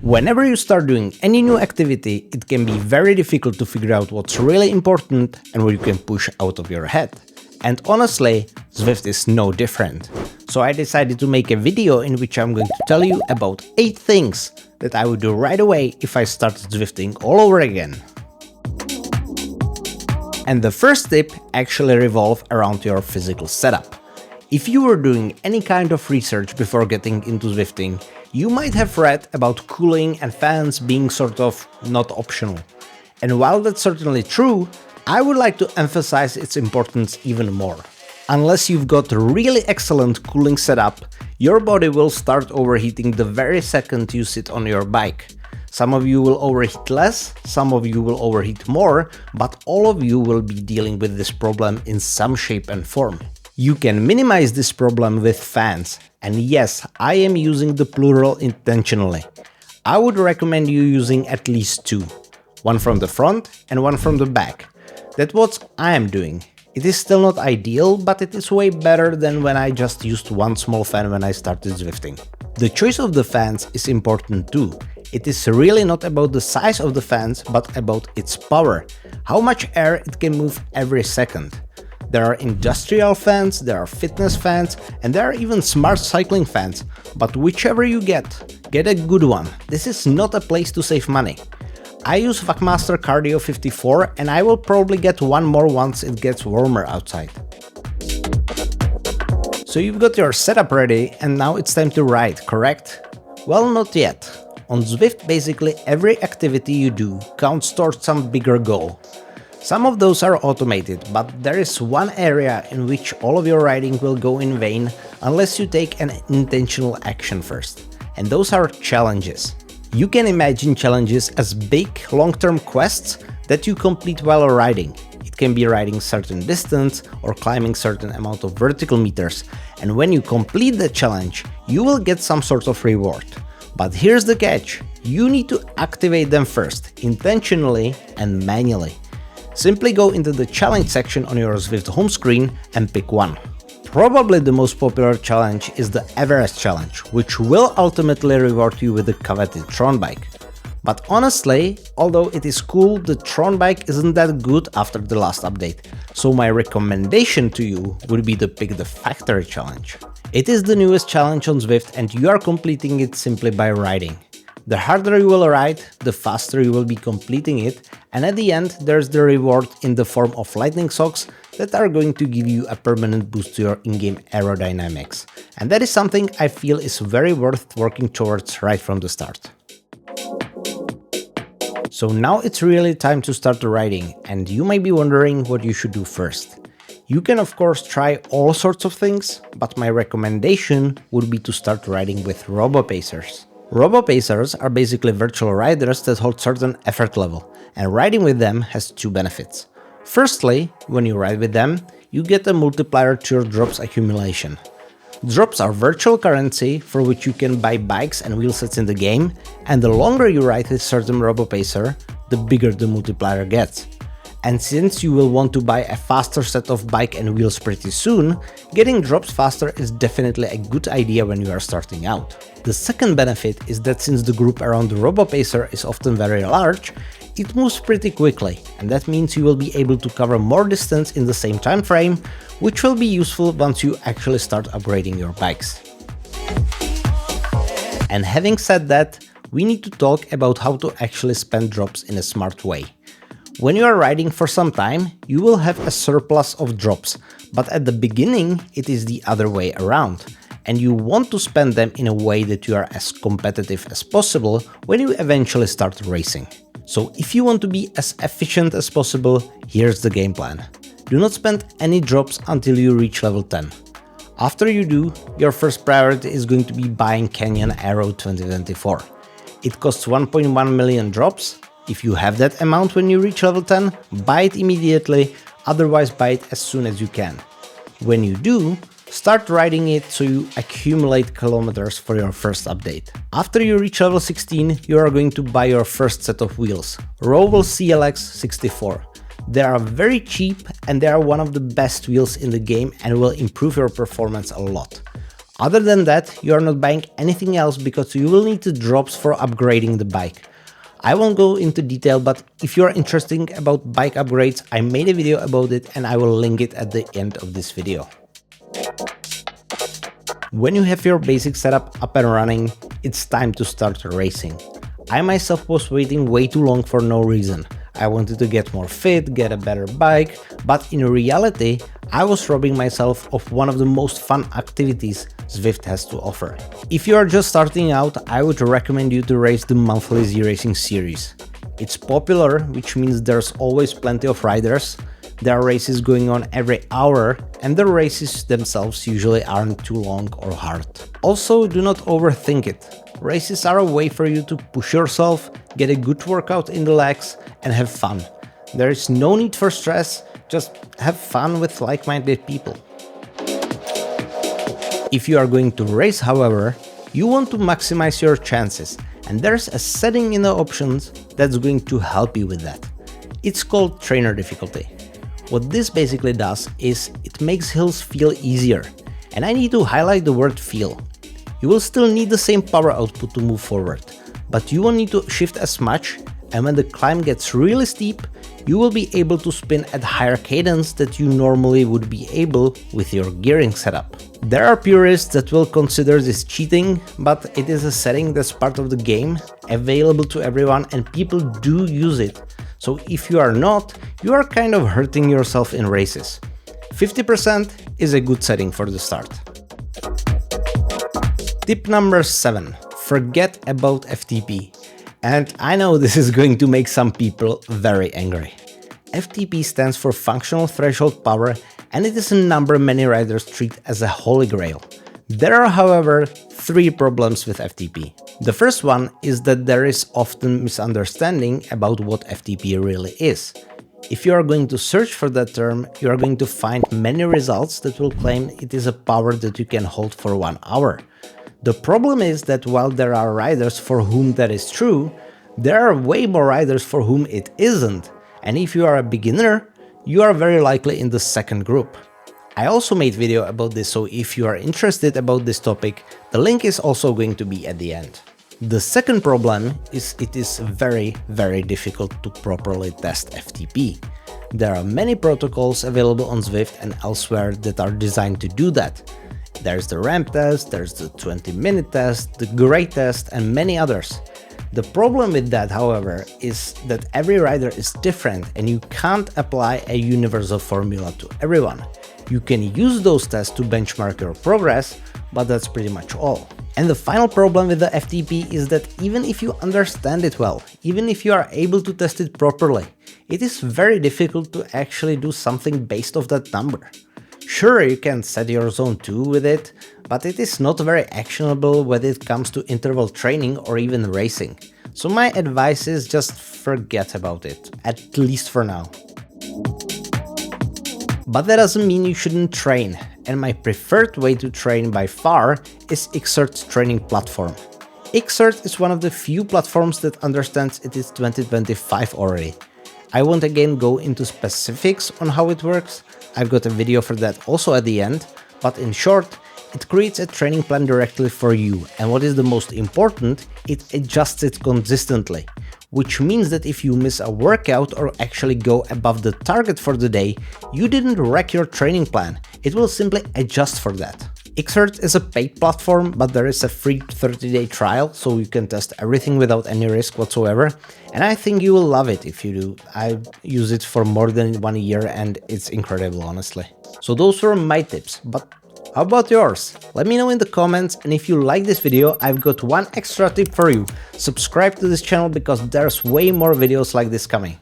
Whenever you start doing any new activity, it can be very difficult to figure out what's really important and what you can push out of your head. And honestly, Zwift is no different. So I decided to make a video in which I'm going to tell you about 8 things that I would do right away if I started Zwifting all over again. And the first tip actually revolves around your physical setup. If you were doing any kind of research before getting into Zwifting, you might have read about cooling and fans being sort of not optional. And while that's certainly true, I would like to emphasize its importance even more. Unless you've got a really excellent cooling setup, your body will start overheating the very second you sit on your bike. Some of you will overheat less, some of you will overheat more, but all of you will be dealing with this problem in some shape and form. You can minimize this problem with fans, and yes, I am using the plural intentionally. I would recommend you using at least 2, one from the front and one from the back. That's what I am doing. It is still not ideal, but it is way better than when I just used one small fan when I started Zwifting. The choice of the fans is important too. It is really not about the size of the fans, but about its power, how much air it can move every second. There are industrial fans, there are fitness fans, and there are even smart cycling fans, but whichever you get a good one. This is not a place to save money. I use Wackmaster Cardio 54 and I will probably get one more once it gets warmer outside. So you've got your setup ready and now it's time to ride, correct? Well, not yet. On Zwift, basically every activity you do counts towards some bigger goal. Some of those are automated, but there is one area in which all of your riding will go in vain unless you take an intentional action first. And those are challenges. You can imagine challenges as big, long-term quests that you complete while riding. It can be riding certain distance or climbing certain amount of vertical meters, and when you complete the challenge, you will get some sort of reward. But here's the catch, you need to activate them first, intentionally and manually. Simply go into the challenge section on your Zwift home screen and pick one. Probably the most popular challenge is the Everest challenge, which will ultimately reward you with the coveted Tron bike. But honestly, although it is cool, the Tron bike isn't that good after the last update, so my recommendation to you would be to pick the factory challenge. It is the newest challenge on Zwift and you are completing it simply by riding. The harder you will ride, the faster you will be completing it, and at the end there's the reward in the form of lightning socks that are going to give you a permanent boost to your in-game aerodynamics. And that is something I feel is very worth working towards right from the start. So now it's really time to start riding, and you might be wondering what you should do first. You can of course try all sorts of things, but my recommendation would be to start riding with robo-pacers. Robo-pacers are basically virtual riders that hold certain effort level, and riding with them has 2 benefits. Firstly, when you ride with them, you get a multiplier to your drops accumulation. Drops are virtual currency for which you can buy bikes and wheelsets in the game, and the longer you ride with certain robo-pacer, the bigger the multiplier gets. And since you will want to buy a faster set of bike and wheels pretty soon, getting drops faster is definitely a good idea when you are starting out. The second benefit is that since the group around the robo-pacer is often very large, it moves pretty quickly, and that means you will be able to cover more distance in the same time frame, which will be useful once you actually start upgrading your bikes. And having said that, we need to talk about how to actually spend drops in a smart way. When you are riding for some time, you will have a surplus of drops, but at the beginning it is the other way around, and you want to spend them in a way that you are as competitive as possible when you eventually start racing. So if you want to be as efficient as possible, here's the game plan. Do not spend any drops until you reach level 10. After you do, your first priority is going to be buying Canyon Aero 2024. It costs 1.1 million drops. If you have that amount when you reach level 10, buy it immediately, otherwise buy it as soon as you can. When you do, start riding it so you accumulate kilometers for your first update. After you reach level 16, you are going to buy your first set of wheels, Rysel CLX 64. They are very cheap and they are one of the best wheels in the game and will improve your performance a lot. Other than that, you are not buying anything else because you will need the drops for upgrading the bike. I won't go into detail, but if you are interested about bike upgrades, I made a video about it and I will link it at the end of this video. When you have your basic setup up and running, it's time to start racing. I myself was waiting way too long for no reason. I wanted to get more fit, get a better bike, but in reality, I was robbing myself of one of the most fun activities Zwift has to offer. If you are just starting out, I would recommend you to race the monthly Z Racing series. It's popular, which means there's always plenty of riders. There are races going on every hour, and the races themselves usually aren't too long or hard. Also, do not overthink it. Races are a way for you to push yourself, get a good workout in the legs, and have fun. There is no need for stress, just have fun with like-minded people. If you are going to race, however, you want to maximize your chances, and there's a setting in the options that's going to help you with that. It's called trainer difficulty. What this basically does is it makes hills feel easier, and I need to highlight the word feel. You will still need the same power output to move forward, but you won't need to shift as much, and when the climb gets really steep, you will be able to spin at higher cadence that you normally would be able with your gearing setup. There are purists that will consider this cheating, but it is a setting that's part of the game, available to everyone, and people do use it. So if you are not, you are kind of hurting yourself in races. 50% is a good setting for the start. Tip number 7. Forget about FTP. And I know this is going to make some people very angry. FTP stands for Functional Threshold Power, and it is a number many riders treat as a holy grail. There are, however, 3 problems with FTP. The first one is that there is often misunderstanding about what FTP really is. If you are going to search for that term, you are going to find many results that will claim it is a power that you can hold for 1 hour. The problem is that while there are riders for whom that is true, there are way more riders for whom it isn't. And if you are a beginner, you are very likely in the second group. I also made video about this, so if you are interested about this topic, the link is also going to be at the end. The second problem is it is very difficult to properly test FTP. There are many protocols available on Zwift and elsewhere that are designed to do that. There's the ramp test, there's the 20-minute test, the grade test, and many others. The problem with that, however, is that every rider is different and you can't apply a universal formula to everyone. You can use those tests to benchmark your progress, but that's pretty much all. And the final problem with the FTP is that even if you understand it well, even if you are able to test it properly, it is very difficult to actually do something based off that number. Sure, you can set your zone 2 with it, but it is not very actionable when it comes to interval training or even racing. So my advice is just forget about it, at least for now. But that doesn't mean you shouldn't train, and my preferred way to train by far is Xcert's training platform. Xcert is one of the few platforms that understands it is 2025 already. I won't again go into specifics on how it works, I've got a video for that also at the end, but in short, it creates a training plan directly for you, and what is the most important, it adjusts it consistently. Which means that if you miss a workout or actually go above the target for the day, you didn't wreck your training plan, it will simply adjust for that. Xcert is a paid platform, but there is a free 30-day trial, so you can test everything without any risk whatsoever, and I think you will love it if you do. I use it for more than 1 year and it's incredible, honestly. So those were my tips, but how about yours? Let me know in the comments, and if you like this video, I've got one extra tip for you. Subscribe to this channel because there's way more videos like this coming.